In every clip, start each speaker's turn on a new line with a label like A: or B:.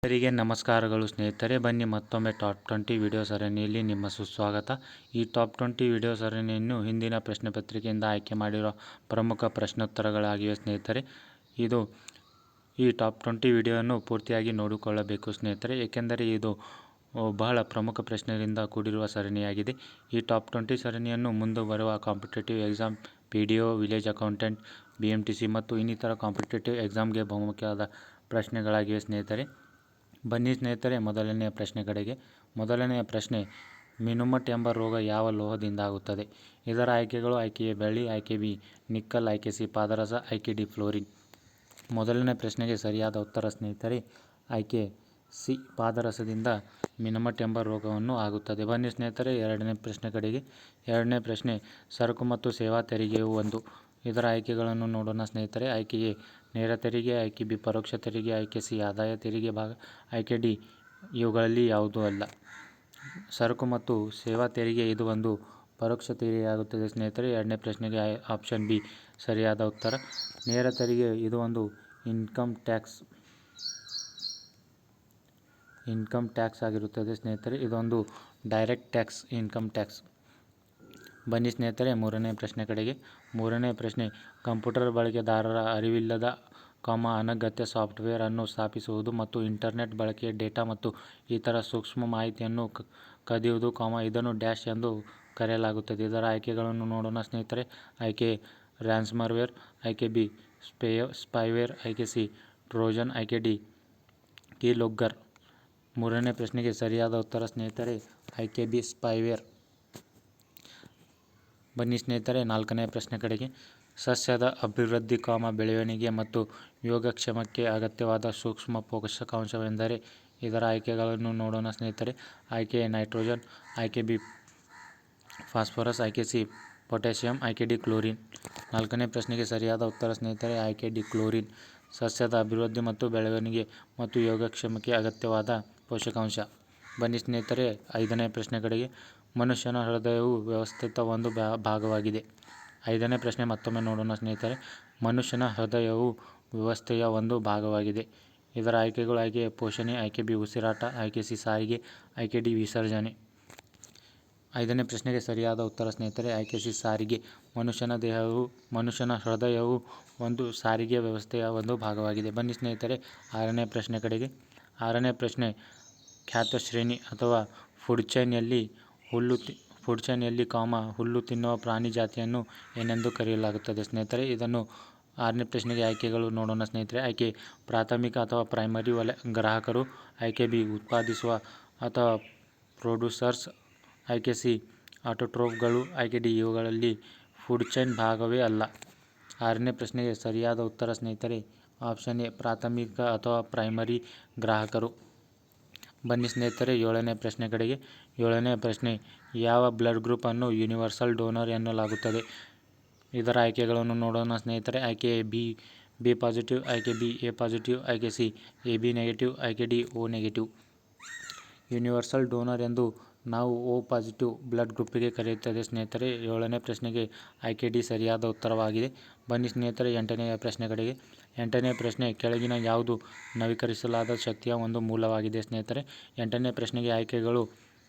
A: ಎಲ್ಲರಿಗೆ ನಮಸ್ಕಾರಗಳು ಸ್ನೇಹಿತರೆ, ಬನ್ನಿ ಮತ್ತೊಮ್ಮೆ ಟಾಪ್ 20 ವಿಡಿಯೋ ಸರಣಿಯಲ್ಲಿ ನಿಮ್ಮ ಸುಸ್ವಾಗತ. ಈ ಟಾಪ್ 20 ವಿಡಿಯೋ ಸರಣಿಯನ್ನು ಹಿಂದಿನ ಪ್ರಶ್ನೆ ಪತ್ರಿಕೆಯಿಂದ ಆಯ್ಕೆ ಮಾಡಿರೋ ಪ್ರಮುಖ ಪ್ರಶ್ನೋತ್ತರಗಳಾಗಿವೆ ಸ್ನೇಹಿತರೆ. ಈ ಟಾಪ್ 20 ವಿಡಿಯೋವನ್ನು ಪೂರ್ತಿಯಾಗಿ ನೋಡಿಕೊಳ್ಳಬೇಕು ಸ್ನೇಹಿತರೆ, ಏಕೆಂದರೆ ಇದು ಬಹಳ ಪ್ರಮುಖ ಪ್ರಶ್ನೆಗಳಿಂದ ಕೂಡಿರುವ ಸರಣಿಯಾಗಿದೆ. ಈ ಟಾಪ್ 20 ಸರಣಿಯನ್ನು ಮುಂದೆ ಬರುವ competitive exam, PDO, village accountant, BMTC ಮತ್ತು ಇನ್ನಿತರ ಕಾಂಪಿಟೇಟಿವ್ ಎಕ್ಸಾಮ್ಗೆ ಬಹುಮುಖ್ಯವಾದ ಪ್ರಶ್ನೆಗಳಾಗಿವೆ ಸ್ನೇಹಿತರೆ. ಬನ್ನಿ ಸ್ನೇಹಿತರೆ, ಮೊದಲನೆಯ ಪ್ರಶ್ನೆ ಕಡೆಗೆ. ಮೊದಲನೆಯ ಪ್ರಶ್ನೆ, ಮಿನುಮಟ್ ಎಂಬ ರೋಗ ಯಾವ ಲೋಹದಿಂದ ಆಗುತ್ತದೆ? ಇದರ ಆಯ್ಕೆಗಳು: ಆಯ್ಕೆ ಎ ಬೆಳ್ಳಿ, ಆಯ್ಕೆ ಬಿ ನಿಕ್ಕಲ್, ಆಯ್ಕೆ ಸಿ ಪಾದರಸ, ಆಯ್ಕೆ ಡಿ ಫ್ಲೋರಿನ್. ಮೊದಲನೇ ಪ್ರಶ್ನೆಗೆ ಸರಿಯಾದ ಉತ್ತರ ಸ್ನೇಹಿತರೆ ಆಯ್ಕೆ ಸಿ, ಪಾದರಸದಿಂದ ಮಿನುಮಟ್ ಎಂಬ ರೋಗವನ್ನು ಆಗುತ್ತದೆ. ಬನ್ನಿ ಸ್ನೇಹಿತರೆ, ಎರಡನೇ ಪ್ರಶ್ನೆ ಕಡೆಗೆ. ಎರಡನೇ ಪ್ರಶ್ನೆ, ಸರಕು ಮತ್ತು ಸೇವಾ ತೆರಿಗೆಯು ಒಂದು. ಇದರ ಆಯ್ಕೆಗಳನ್ನು ನೋಡೋಣ ಸ್ನೇಹಿತರೆ. ಆಯ್ಕೆ ಎ ನೇರ ತೆರಿಗೆ, ಆಯ್ಕೆ ಬಿ ಪರೋಕ್ಷ ತೆರಿಗೆ, ಆಯ್ಕೆ ಸಿ ಆದಾಯ ತೆರಿಗೆ ಭಾಗ, ಆಯ್ಕೆ ಡಿ ಇವುಗಳಲ್ಲಿ ಯಾವುದೂ ಅಲ್ಲ. ಸರಕು ಮತ್ತು ಸೇವಾ ತೆರಿಗೆ ಇದು ಒಂದು ಪರೋಕ್ಷ ತೆರಿಗೆಯಾಗುತ್ತದೆ ಸ್ನೇಹಿತರೆ. ಎರಡನೇ ಪ್ರಶ್ನೆಗೆ ಆಪ್ಷನ್ ಬಿ ಸರಿಯಾದ ಉತ್ತರ. ನೇರ ತೆರಿಗೆ ಇದು ಒಂದು ಇನ್ಕಮ್ ಟ್ಯಾಕ್ಸ್ ಆಗಿರುತ್ತದೆ ಸ್ನೇಹಿತರೆ. ಇದೊಂದು ಡೈರೆಕ್ಟ್ ಟ್ಯಾಕ್ಸ್, ಇನ್ಕಮ್ ಟ್ಯಾಕ್ಸ್. ಬನ್ನಿ ಸ್ನೇಹಿತರೆ, ಮೂರನೇ ಪ್ರಶ್ನೆ ಕಡೆಗೆ. ಮೂರನೇ ಪ್ರಶ್ನೆ, ಕಂಪ್ಯೂಟರ್ ಬಳಕೆದಾರರ ಅರಿವಿಲ್ಲದ, ಅನಗತ್ಯ ಸಾಫ್ಟ್ವೇರ್ ಅನ್ನು ಸ್ಥಾಪಿಸುವುದು ಮತ್ತು ಇಂಟರ್ನೆಟ್ ಬಳಕೆಯ ಡೇಟಾ ಮತ್ತು ಇತರ ಸೂಕ್ಷ್ಮ ಮಾಹಿತಿಯನ್ನು ಕದಿಯುವುದು, ಇದನ್ನು ಡ್ಯಾಶ್ ಎಂದು ಕರೆಯಲಾಗುತ್ತದೆ. ಇದರ ಆಯ್ಕೆಗಳನ್ನು ನೋಡೋಣ ಸ್ನೇಹಿತರೆ. ಆಯ್ಕೆ ಎ ರ್ಯಾನ್ಸಮ್ವೇರ್, ಆಯ್ಕೆ ಬಿ ಸ್ಪೈವೇರ್, ಆಯ್ಕೆ ಸಿ ಟ್ರೋಜನ್, ಆಯ್ಕೆ ಡಿ ಕೀಲೊಗ್ಗರ್. ಮೂರನೇ ಪ್ರಶ್ನೆಗೆ ಸರಿಯಾದ ಉತ್ತರ ಸ್ನೇಹಿತರೆ ಆಯ್ಕೆ ಬಿ ಸ್ಪೈವೇರ್. ಬನ್ನಿ ಸ್ನೇಹಿತರೆ, ನಾಲ್ಕನೇ ಪ್ರಶ್ನೆ ಕಡೆಗೆ. ಸಸ್ಯದ ಅಭಿವೃದ್ಧಿ, ಬೆಳವಣಿಗೆ ಮತ್ತು ಯೋಗಕ್ಷೇಮಕ್ಕೆ ಅಗತ್ಯವಾದ ಸೂಕ್ಷ್ಮ ಪೋಷಕಾಂಶವೆಂದರೆ? ಇದರ ಆಯ್ಕೆಗಳನ್ನು ನೋಡೋಣ ಸ್ನೇಹಿತರೆ. ಆಯ್ಕೆ ಎ ನೈಟ್ರೋಜನ್, ಆಯ್ಕೆ ಬಿ ಫಾಸ್ಫರಸ್, ಆಯ್ಕೆ ಸಿ ಪೊಟ್ಯಾಷಿಯಂ, ಆಯ್ಕೆ ಡಿ ಕ್ಲೋರಿನ್. ನಾಲ್ಕನೇ ಪ್ರಶ್ನೆಗೆ ಸರಿಯಾದ ಉತ್ತರ ಸ್ನೇಹಿತರೆ ಆಯ್ಕೆ ಡಿ ಕ್ಲೋರಿನ್. ಸಸ್ಯದ ಅಭಿವೃದ್ಧಿ ಮತ್ತು ಬೆಳವಣಿಗೆ ಮತ್ತು ಯೋಗಕ್ಷೇಮಕ್ಕೆ ಅಗತ್ಯವಾದ ಪೋಷಕಾಂಶ. ಬನ್ನಿ ಸ್ನೇಹಿತರೆ, ಐದನೇ ಪ್ರಶ್ನೆ ಕಡೆಗೆ. ಮನುಷ್ಯನ ಹೃದಯವು ವ್ಯವಸ್ಥೆಯ ಒಂದು ಭಾಗವಾಗಿದೆ. ಐದನೇ ಪ್ರಶ್ನೆ ಮತ್ತೊಮ್ಮೆ ನೋಡೋಣ ಸ್ನೇಹಿತರೆ. ಮನುಷ್ಯನ ಹೃದಯವು ವ್ಯವಸ್ಥೆಯ ಒಂದು ಭಾಗವಾಗಿದೆ. ಇದರ ಆಯ್ಕೆಗಳು: ಆಯ್ಕೆ ಎ ಪೋಷಣೆ, ಆಯ್ಕೆ ಬಿ ಉಸಿರಾಟ, ಆಯ್ಕೆ ಸಿ ಸಾರಿಗೆ, ಆಯ್ಕೆ ಡಿ ವಿಸರ್ಜನೆ. ಐದನೇ ಪ್ರಶ್ನೆಗೆ ಸರಿಯಾದ ಉತ್ತರ ಸ್ನೇಹಿತರೆ ಆಯ್ಕೆ ಸಿ ಸಾರಿಗೆ. ಮನುಷ್ಯನ ಹೃದಯವು ಒಂದು ಸಾರಿಗೆ ವ್ಯವಸ್ಥೆಯ ಒಂದು ಭಾಗವಾಗಿದೆ. ಬನ್ನಿ ಸ್ನೇಹಿತರೆ, ಆರನೇ ಪ್ರಶ್ನೆ ಕಡೆಗೆ. ಆರನೇ ಪ್ರಶ್ನೆ, ಖಾದ್ಯ ಶ್ರೇಣಿ ಅಥವಾ ಫುಡ್ ಚೈನ್ನಲ್ಲಿ ಹುಲ್ಲು ತಿನ್ನುವ ಪ್ರಾಣಿ ಜಾತಿಯನ್ನು ಏನೆಂದು ಕರೆಯಲಾಗುತ್ತದೆ ಸ್ನೇಹಿತರೆ? ಇದನ್ನು ಆರನೇ ಪ್ರಶ್ನೆಗೆ ಆಯ್ಕೆಗಳು ನೋಡೋಣ ಸ್ನೇಹಿತರೆ. ಆಯ್ಕೆ ಪ್ರಾಥಮಿಕ ಅಥವಾ ಪ್ರೈಮರಿ ಗ್ರಾಹಕರು, ಆಯ್ಕೆ ಬಿ ಉತ್ಪಾದಿಸುವ ಅಥವಾ ಪ್ರೊಡ್ಯೂಸರ್ಸ್, ಆಯ್ಕೆ ಸಿ ಆಟೋಟ್ರೋಫ್ಗಳು, ಆಯ್ಕೆ ಡಿ ಇವುಗಳಲ್ಲಿ ಫುಡ್ ಚೈನ್ ಭಾಗವೇ ಅಲ್ಲ. ಆರನೇ ಪ್ರಶ್ನೆಗೆ ಸರಿಯಾದ ಉತ್ತರ ಸ್ನೇಹಿತರೆ ಆಪ್ಷನ್ ಎ ಪ್ರಾಥಮಿಕ ಅಥವಾ ಪ್ರೈಮರಿ ಗ್ರಾಹಕರು. ಬನ್ನಿ ಸ್ನೇಹಿತರೆ, ಏಳನೇ ಪ್ರಶ್ನೆ ಕಡೆಗೆ. ಏಳನೇ ಪ್ರಶ್ನೆ, ಯಾವ ಬ್ಲಡ್ ಗ್ರೂಪ್ ಅನ್ನು ಯೂನಿವರ್ಸಲ್ ಡೋನರ್ ಎನ್ನಲಾಗುತ್ತದೆ? ಇದರ ಆಯ್ಕೆಗಳನ್ನು ನೋಡೋಣ ಸ್ನೇಹಿತರೆ. ಆಯ್ಕೆ ಎ ಬಿ ಪಾಸಿಟಿವ್, ಆಯ್ಕೆ ಬಿ ಎ ಪಾಸಿಟಿವ್, ಆಯ್ಕೆ ಸಿ AB ನೆಗೆಟಿವ್, ಆಯ್ಕೆ D O negative. Universal donor ಎಂದು ನಾವು O ಪಾಸಿಟಿವ್ ಬ್ಲಡ್ ಗ್ರೂಪಿಗೆ ಕರೆಯುತ್ತದೆ ಸ್ನೇಹಿತರೆ. ಏಳನೇ ಪ್ರಶ್ನೆಗೆ ಆಯ್ಕೆ ಡಿ ಸರಿಯಾದ ಉತ್ತರವಾಗಿದೆ. ಬನ್ನಿ ಸ್ನೇಹಿತರೆ, ಎಂಟನೆಯ ಪ್ರಶ್ನೆ ಕಡೆಗೆ. ಎಂಟನೇ ಪ್ರಶ್ನೆ, ಕೆಳಗಿನ ಯಾವುದು ನವೀಕರಿಸಲಾದ ಶಕ್ತಿಯ ಒಂದು ಮೂಲವಾಗಿದೆ ಸ್ನೇಹಿತರೆ? ಎಂಟನೇ ಪ್ರಶ್ನೆಗೆ ಆಯ್ಕೆಗಳು: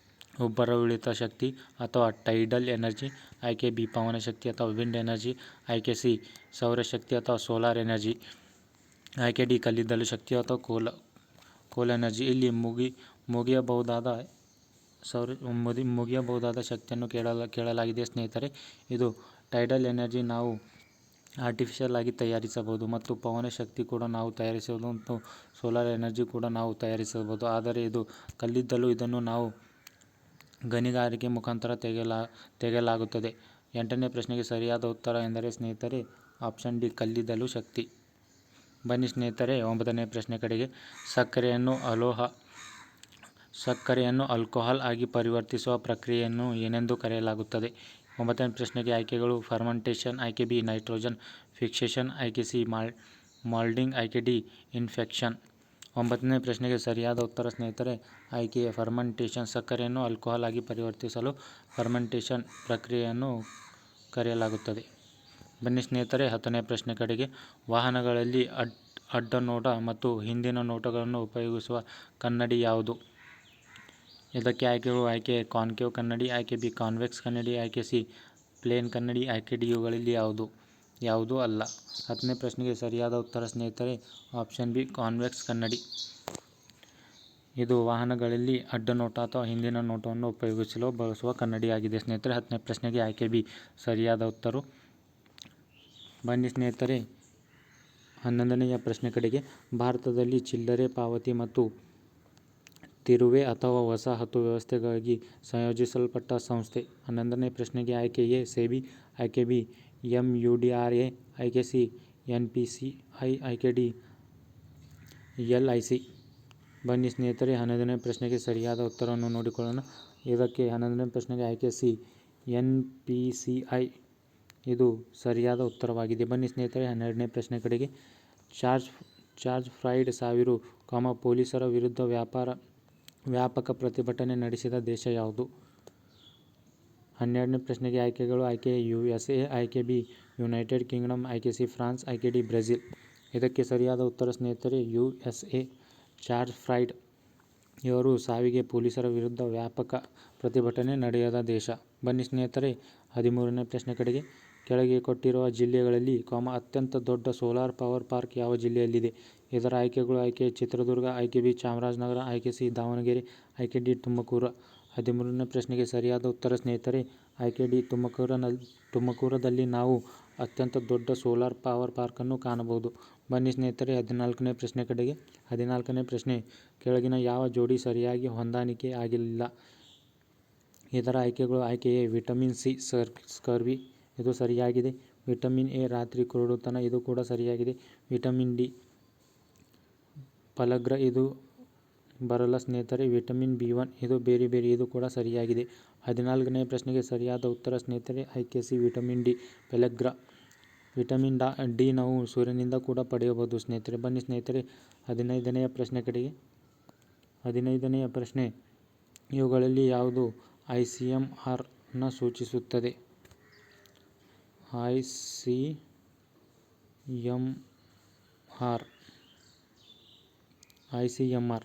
A: ಉಬ್ಬರವಿಳಿತ ಶಕ್ತಿ ಅಥವಾ ಟೈಡಲ್ ಎನರ್ಜಿ, ಆಯ್ಕೆ ಬಿ ಪವನಶಕ್ತಿ ಅಥವಾ ವಿಂಡ್ ಎನರ್ಜಿ, ಆಯ್ಕೆ ಸಿ ಸೌರಶಕ್ತಿ ಅಥವಾ ಸೋಲಾರ್ ಎನರ್ಜಿ, ಆಯ್ಕೆ ಡಿ ಕಲ್ಲಿದ್ದಲು ಶಕ್ತಿ ಅಥವಾ ಕೋಲ್ ಎನರ್ಜಿ. ಇಲ್ಲಿ ಮುಗಿಯಬಹುದಾದ ಶಕ್ತಿಯನ್ನು ಕೇಳಲಾಗಿದೆ ಸ್ನೇಹಿತರೆ. ಇದು ಟೈಡಲ್ ಎನರ್ಜಿ ನಾವು ಆರ್ಟಿಫಿಷಿಯಲ್ ಆಗಿ ತಯಾರಿಸಬಹುದು ಮತ್ತು ಪವನಶಕ್ತಿ ಕೂಡ ನಾವು ತಯಾರಿಸಬಹುದು ಮತ್ತು ಸೋಲಾರ್ ಎನರ್ಜಿ ಕೂಡ ನಾವು ತಯಾರಿಸಬಹುದು. ಆದರೆ ಇದು ಕಲ್ಲಿದ್ದಲು, ಇದನ್ನು ನಾವು ಗಣಿಗಾರಿಕೆ ಮುಖಾಂತರ ತೆಗೆಯಲಾಗುತ್ತದೆ. ಎಂಟನೇ ಪ್ರಶ್ನೆಗೆ ಸರಿಯಾದ ಉತ್ತರ ಎಂದರೆ ಸ್ನೇಹಿತರೆ ಆಪ್ಷನ್ ಡಿ ಕಲ್ಲಿದ್ದಲು ಶಕ್ತಿ. ಬನ್ನಿ ಸ್ನೇಹಿತರೆ, ಒಂಬತ್ತನೇ ಪ್ರಶ್ನೆ ಕಡೆಗೆ. ಸಕ್ಕರೆಯನ್ನು ಆಲ್ಕೋಹಾಲ್ ಆಗಿ ಪರಿವರ್ತಿಸುವ ಪ್ರಕ್ರಿಯೆಯನ್ನು ಏನೆಂದು ಕರೆಯಲಾಗುತ್ತದೆ? ಒಂಬತ್ತನೇ ಪ್ರಶ್ನೆಗೆ ಆಯ್ಕೆಗಳು: ಫರ್ಮೆಂಟೇಷನ್, ಆಯ್ಕೆ ಬಿ ನೈಟ್ರೋಜನ್ ಫಿಕ್ಸೇಷನ್, ಆಯ್ಕೆ ಸಿ ಮಾಲ್ಟಿಂಗ್, ಆಯ್ಕೆ ಡಿ ಇನ್ಫೆಕ್ಷನ್. ಒಂಬತ್ತನೇ ಪ್ರಶ್ನೆಗೆ ಸರಿಯಾದ ಉತ್ತರ ಸ್ನೇಹಿತರೆ ಆಯ್ಕೆ ಎ ಫರ್ಮೆಂಟೇಷನ್. ಸಕ್ಕರೆಯನ್ನು ಆಲ್ಕೋಹಾಲ್ ಆಗಿ ಪರಿವರ್ತಿಸಲು ಫರ್ಮೆಂಟೇಷನ್ ಪ್ರಕ್ರಿಯೆಯನ್ನು ಕರೆಯಲಾಗುತ್ತದೆ. ಬನ್ನಿ ಸ್ನೇಹಿತರೆ, ಹತ್ತನೇ ಪ್ರಶ್ನೆ ಕಡೆಗೆ. ವಾಹನಗಳಲ್ಲಿ ಅಡ್ಡ ನೋಟ ಮತ್ತು ಹಿಂದಿನ ನೋಟಗಳನ್ನು ಉಪಯೋಗಿಸುವ ಕನ್ನಡಿ ಯಾವುದು? ಇದಕ್ಕೆ ಆಯ್ಕೆಗಳು: ಆಯ್ಕೆ ಎ ಕಾನ್ಕೇವ್ ಕನ್ನಡಿ, ಆಯ್ಕೆ ಬಿ ಕಾನ್ವೆಕ್ಸ್ ಕನ್ನಡಿ, ಆಯ್ಕೆ ಸಿ ಪ್ಲೇನ್ ಕನ್ನಡಿ, ಆಯ್ಕೆ ಡಿ ಇವುಗಳಲ್ಲಿ ಯಾವುದೂ ಅಲ್ಲ. 10ನೇ ಪ್ರಶ್ನೆಗೆ ಸರಿಯಾದ ಉತ್ತರ ಸ್ನೇಹಿತರೆ ಆಪ್ಷನ್ ಬಿ ಕಾನ್ವೆಕ್ಸ್ ಕನ್ನಡಿ. ಇದು ವಾಹನಗಳಲ್ಲಿ ಅಡ್ಡ ನೋಟ ಅಥವಾ ಹಿಂದಿನ ನೋಟವನ್ನು ಉಪಯೋಗಿಸಲು ಬಳಸುವ ಕನ್ನಡಿಯಾಗಿದೆ ಸ್ನೇಹಿತರೆ. 10ನೇ ಪ್ರಶ್ನೆಗೆ ಆಯ್ಕೆ ಬಿ ಸರಿಯಾದ ಉತ್ತರ. ಬನ್ನಿ ಸ್ನೇಹಿತರೆ 11ನೆಯ ಪ್ರಶ್ನೆ ಕಡೆಗೆ. ಭಾರತದಲ್ಲಿ ಚಿಲ್ಲರೆ ಪಾವತಿ ಮತ್ತು ತಿರುವೆ ಅಥವಾ ವಸಾಹತು ವ್ಯವಸ್ಥೆಗಾಗಿ ಸಂಯೋಜಿಸಲ್ಪಟ್ಟ ಸಂಸ್ಥೆ. 11ನೇ ಪ್ರಶ್ನೆಗೆ ಆಯ್ಕೆ ಎ ಸೆಬಿ, ಆಯ್ಕೆ ಬಿ MUDRA, ಆಯ್ಕೆ ಸಿ NPCI, ಆಯ್ಕೆ ಡಿ LIC. ಬನ್ನಿ ಸ್ನೇಹಿತರೆ 11ನೇ ಪ್ರಶ್ನೆಗೆ ಸರಿಯಾದ ಉತ್ತರವನ್ನು ನೋಡಿಕೊಳ್ಳೋಣ. ಇದಕ್ಕೆ 11ನೇ ಪ್ರಶ್ನೆಗೆ ಆಯ್ಕೆ ಸಿ NPCI ಇದು ಸರಿಯಾದ ಉತ್ತರವಾಗಿದೆ. ಬನ್ನಿ ಸ್ನೇಹಿತರೆ 12ನೇ ಪ್ರಶ್ನೆ ಕಡೆಗೆ. ಜಾರ್ಜ್ ಫ್ಲಾಯ್ಡ್ ಸಾವಿನ ಪೊಲೀಸರ ವಿರುದ್ಧ ವ್ಯಾಪಕ ಪ್ರತಿಭಟನೆ ನಡೆಸಿದ ದೇಶ ಯಾವುದು? 12ನೇ ಪ್ರಶ್ನೆಗೆ ಆಯ್ಕೆಗಳು: ಆಯ್ಕೆ ಎ USA, ಆಯ್ಕೆ ಬಿ ಯುನೈಟೆಡ್ ಕಿಂಗ್ಡಮ್, ಆಯ್ಕೆ ಸಿ ಫ್ರಾನ್ಸ್, ಆಯ್ಕೆ ಡಿ ಬ್ರೆಜಿಲ್. ಇದಕ್ಕೆ ಸರಿಯಾದ ಉತ್ತರ ಸ್ನೇಹಿತರೆ USA. ಜಾರ್ಜ್ ಫ್ಲಾಯ್ಡ್ ಇವರ ಸಾವಿಗೆ ಪೊಲೀಸರ ವಿರುದ್ಧ ವ್ಯಾಪಕ ಪ್ರತಿಭಟನೆ ನಡೆದ ದೇಶ. ಬನ್ನಿ ಸ್ನೇಹಿತರೆ 13ನೇ ಪ್ರಶ್ನೆ ಕಡೆಗೆ. ಕೆಳಗೆ ಕೊಟ್ಟಿರುವ ಜಿಲ್ಲೆಗಳಲ್ಲಿ, ಅತ್ಯಂತ ದೊಡ್ಡ ಸೋಲಾರ್ ಪವರ್ ಪಾರ್ಕ್ ಯಾವ ಜಿಲ್ಲೆಯಲ್ಲಿದೆ? ಇದರ ಆಯ್ಕೆಗಳು: ಆಯ್ಕೆ ಎ ಚಿತ್ರದುರ್ಗ, ಆಯ್ಕೆ ಬಿ ಚಾಮರಾಜನಗರ, ಆಯ್ಕೆ ಸಿ ದಾವಣಗೆರೆ, ಆಯ್ಕೆ ಡಿ ತುಮಕೂರು. 13ನೇ ಪ್ರಶ್ನೆಗೆ ಸರಿಯಾದ ಉತ್ತರ ಸ್ನೇಹಿತರೆ ಆಯ್ಕೆ ಡಿ ತುಮಕೂರದಲ್ಲಿ ನಾವು ಅತ್ಯಂತ ದೊಡ್ಡ ಸೋಲಾರ್ ಪವರ್ ಪಾರ್ಕನ್ನು ಕಾಣಬಹುದು. ಬನ್ನಿ ಸ್ನೇಹಿತರೆ 14ನೇ ಪ್ರಶ್ನೆ ಕಡೆಗೆ. 14ನೇ ಪ್ರಶ್ನೆ ಕೆಳಗಿನ ಯಾವ ಜೋಡಿ ಸರಿಯಾಗಿ ಹೊಂದಾಣಿಕೆ ಆಗಿಲ್ಲ? ಇದರ ಆಯ್ಕೆಗಳು: ಆಯ್ಕೆ ಎ ವಿಟಮಿನ್ ಸಿ ಸ್ಕರ್ವಿ, ಇದು ಸರಿಯಾಗಿದೆ. ವಿಟಮಿನ್ ಎ ರಾತ್ರಿ ಕುರುಡುತನ, ಇದು ಕೂಡ ಸರಿಯಾಗಿದೆ. ವಿಟಮಿನ್ ಡಿ ಪಲಗ್ರ, ಇದು ಬರಲ್ಲ ಸ್ನೇಹಿತರೆ. ವಿಟಮಿನ್ B1 ಇದು ಬೇರೆ, ಇದು ಕೂಡ ಸರಿಯಾಗಿದೆ. 14ನೇ ಪ್ರಶ್ನೆಗೆ ಸರಿಯಾದ ಉತ್ತರ ಸ್ನೇಹಿತರೆ ಆಯ್ಕೆ C vitamin D pellagra. Vitamin D ನಾವು ಸೂರ್ಯನಿಂದ ಕೂಡ ಪಡೆಯಬಹುದು ಸ್ನೇಹಿತರೆ. ಬನ್ನಿ ಸ್ನೇಹಿತರೆ 15ನೆಯ ಪ್ರಶ್ನೆ ಕಡೆಗೆ. 15ನೆಯ ಪ್ರಶ್ನೆ ಇವುಗಳಲ್ಲಿ ಯಾವುದು ICMR ನ ಸೂಚಿಸುತ್ತದೆ? ICMR.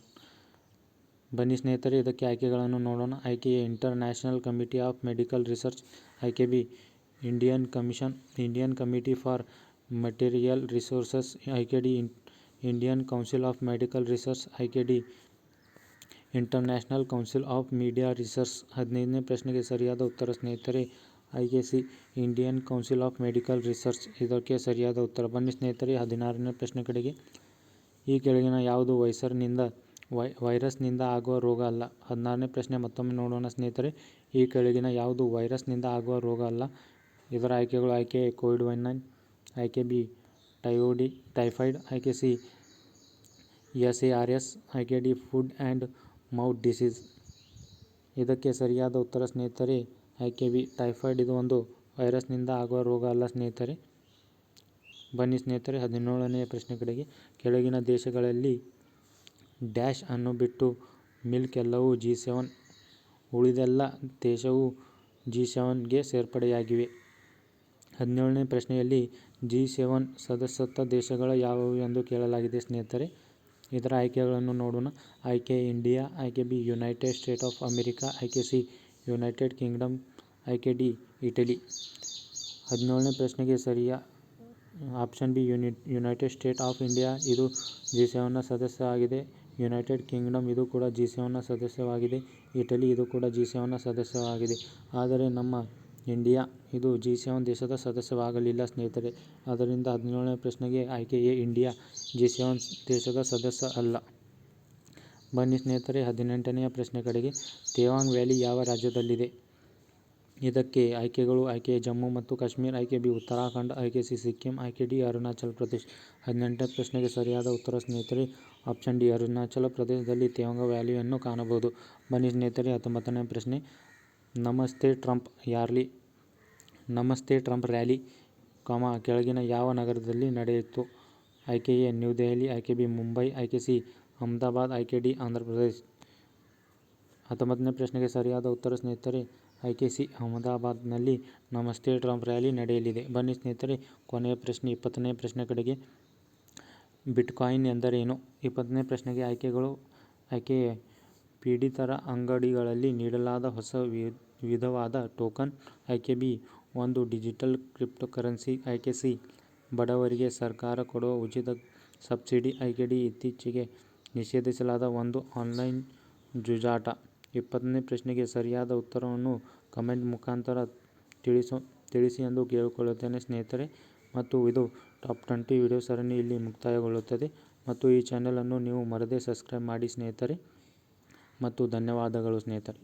A: ಬನ್ನಿ ಸ್ನೇಹಿತರೆ ಇದಕ್ಕೆ ಆಯ್ಕೆಗಳನ್ನು ನೋಡೋಣ. ಆಯ್ಕೆ A international committee of medical research, ಆಯ್ಕೆ B Indian committee for material resources, ಆಯ್ಕೆ D Indian council of medical research, ಆಯ್ಕೆ D international council of media research. 15ನೇ ಪ್ರಶ್ನೆಗೆ ಸರಿಯಾದ ಉತ್ತರ ಸ್ನೇಹಿತರೆ ಆಯ್ಕೆ C Indian council of medical research ಇದಕ್ಕೆ ಸರಿಯಾದ ಉತ್ತರ. ಬನ್ನಿ ಸ್ನೇಹಿತರೆ 16ನೇ ಪ್ರಶ್ನೆ ಕಡೆಗೆ. ಈ ಕೆಳಗಿನ ಯಾವುದು ವೈರಸ್ನಿಂದ ಆಗುವ ರೋಗ ಅಲ್ಲ? 16ನೇ ಪ್ರಶ್ನೆ ಮತ್ತೊಮ್ಮೆ ನೋಡೋಣ ಸ್ನೇಹಿತರೆ. ಈ ಕೆಳಗಿನ ಯಾವುದು ವೈರಸ್ನಿಂದ ಆಗುವ ರೋಗ ಅಲ್ಲ? ಇದರ ಆಯ್ಕೆಗಳು: ಆಯ್ಕೆ ಎ ಕೋವಿಡ್-19, ಆಯ್ಕೆ ಬಿ ಟೈಫಾಯ್ಡ್, ಆಯ್ಕೆ ಸಿ SARS, ಆಯ್ಕೆ D food and mouth disease. ಇದಕ್ಕೆ ಸರಿಯಾದ ಉತ್ತರ ಸ್ನೇಹಿತರೆ ಆಯ್ಕೆ ಬಿ ಟೈಫಾಯ್ಡ್ ಇದು ಒಂದು ವೈರಸ್ನಿಂದ ಆಗುವ ರೋಗ ಅಲ್ಲ ಸ್ನೇಹಿತರೆ. ಬನ್ನಿ ಸ್ನೇಹಿತರೆ 17ನೆಯ ಪ್ರಶ್ನೆ ಕಡೆಗೆ. ಕೆಳಗಿನ ದೇಶಗಳಲ್ಲಿ ಡ್ಯಾಶ್ ಅನ್ನು ಬಿಟ್ಟು ಮಿಲ್ಕ್ ಎಲ್ಲವೂ G7, ಉಳಿದೆಲ್ಲ ದೇಶವು G7ಗೆ ಸೇರ್ಪಡೆಯಾಗಿವೆ. 17ನೇ ಪ್ರಶ್ನೆಯಲ್ಲಿ G7 ಸದಸ್ಯತ್ವ ದೇಶಗಳು ಯಾವುವು ಎಂದು ಕೇಳಲಾಗಿದೆ ಸ್ನೇಹಿತರೆ. ಇದರ ಆಯ್ಕೆಗಳನ್ನು ನೋಡೋಣ. ಆಯ್ಕೆ ಎ ಇಂಡಿಯಾ, ಆಯ್ಕೆ be united States of America, ಆಯ್ಕೆ ಸಿ ಯುನೈಟೆಡ್ ಕಿಂಗ್ಡಮ್, ಆಯ್ಕೆ ಡಿ ಇಟಲಿ. 17ನೇ ಪ್ರಶ್ನೆಗೆ option be united States of India ಇದು G7ನ ಸದಸ್ಯವಾಗಿದೆ. ಯುನೈಟೆಡ್ ಕಿಂಗ್ಡಮ್ ಇದು ಕೂಡ G7ನ ಸದಸ್ಯವಾಗಿದೆ. ಇಟಲಿ ಇದು ಕೂಡ G7ನ ಸದಸ್ಯವಾಗಿದೆ. ಆದರೆ ನಮ್ಮ ಇಂಡಿಯಾ ಇದು G7 ದೇಶದ ಸದಸ್ಯವಾಗಲಿಲ್ಲ ಸ್ನೇಹಿತರೆ. ಆದ್ದರಿಂದ 17ನೇ ಪ್ರಶ್ನೆಗೆ ಆಯ್ಕೆ ಎ ಇಂಡಿಯಾ G7 ದೇಶದ ಸದಸ್ಯ ಅಲ್ಲ. ಬನ್ನಿ ಸ್ನೇಹಿತರೆ 18ನೆಯ ಪ್ರಶ್ನೆ ಕಡೆಗೆ. ತೇವಾಂಗ್ ವ್ಯಾಲಿ ಯಾವ ರಾಜ್ಯದಲ್ಲಿದೆ? ಇದಕ್ಕೆ ಆಯ್ಕೆಗಳು: ಆಯ್ಕೆ ಎ ಜಮ್ಮು ಮತ್ತು ಕಾಶ್ಮೀರ, ಆಯ್ಕೆ ಬಿ ಉತ್ತರಾಖಂಡ್, ಆಯ್ಕೆ ಸಿ ಸಿಕ್ಕಿಂ, ಆಯ್ಕೆ ಡಿ ಅರುಣಾಚಲ ಪ್ರದೇಶ. 18ನೇ ಪ್ರಶ್ನೆಗೆ ಸರಿಯಾದ ಉತ್ತರ ಸ್ನೇಹಿತರೆ ಆಪ್ಷನ್ ಡಿ ಅರುಣಾಚಲ ಪ್ರದೇಶದಲ್ಲಿ ತೇವಾಂಗ್ ವ್ಯಾಲಿಯನ್ನು ಕಾಣಬಹುದು. ಬನ್ನಿ ಸ್ನೇಹಿತರೆ 19ನೇ ಪ್ರಶ್ನೆ. ನಮಸ್ತೆ ಟ್ರಂಪ್ ರ್ಯಾಲಿ, ಕೆಳಗಿನ ಯಾವ ನಗರದಲ್ಲಿ ನಡೆಯಿತು? ಆಯ್ಕೆ ಎ ನ್ಯೂ ದೆಹಲಿ, ಆಯ್ಕೆ ಬಿ ಮುಂಬೈ, ಆಯ್ಕೆ ಸಿ ಅಹಮದಾಬಾದ್, ಆಯ್ಕೆ ಡಿ ಆಂಧ್ರಪ್ರದೇಶ. 19ನೇ ಪ್ರಶ್ನೆಗೆ ಸರಿಯಾದ ಉತ್ತರ ಸ್ನೇಹಿತರೆ ಆಯ್ಕೆ ಸಿ ಅಹಮದಾಬಾದ್ನಲ್ಲಿ ನಮಸ್ತೆ ಟ್ರಂಪ್ ರ್ಯಾಲಿ ನಡೆಯಲಿದೆ. ಬನ್ನಿ ಸ್ನೇಹಿತರೆ ಕೊನೆಯ ಪ್ರಶ್ನೆ 20ನೇ ಪ್ರಶ್ನೆ ಕಡೆಗೆ. ಬಿಟ್ಕಾಯಿನ್ ಎಂದರೇನು? 20ನೇ ಪ್ರಶ್ನೆಗೆ ಆಯ್ಕೆಗಳು. ಆಯ್ಕೆ ಎ, ಪೀಡಿತರ ಅಂಗಡಿಗಳಲ್ಲಿ ನೀಡಲಾದ ಹೊಸ ವಿಧವಾದ ಟೋಕನ್. ಆಯ್ಕೆ ಬಿ, ಒಂದು ಡಿಜಿಟಲ್ ಕ್ರಿಪ್ಟೋಕರೆನ್ಸಿ. ಆಯ್ಕೆ ಸಿ, ಬಡವರಿಗೆ ಸರ್ಕಾರ ಕೊಡುವ ಉಚಿತ ಸಬ್ಸಿಡಿ. ಆಯ್ಕೆ ಡಿ, ಇತ್ತೀಚೆಗೆ ನಿಷೇಧಿಸಲಾದ ಒಂದು ಆನ್ಲೈನ್ ಜೂಜಾಟ. 20ನೇ ಪ್ರಶ್ನೆಗೆ ಸರಿಯಾದ ಉತ್ತರವನ್ನು ಕಮೆಂಟ್ ಮುಖಾಂತರ ತಿಳಿಸಿ ಎಂದು ಕೇಳಿಕೊಳ್ಳುತ್ತೇನೆ ಸ್ನೇಹಿತರೆ. ಮತ್ತು ಇದು ಟಾಪ್ 20 ವಿಡಿಯೋ ಸರಣಿ ಇಲ್ಲಿ ಮುಕ್ತಾಯಗೊಳ್ಳುತ್ತದೆ. ಮತ್ತು ಈ ಚಾನೆಲ್ ಅನ್ನು ನೀವು ಮರದೇ ಸಬ್ಸ್ಕ್ರೈಬ್ ಮಾಡಿ ಸ್ನೇಹಿತರೆ. ಮತ್ತು ಧನ್ಯವಾದಗಳು ಸ್ನೇಹಿತರೆ.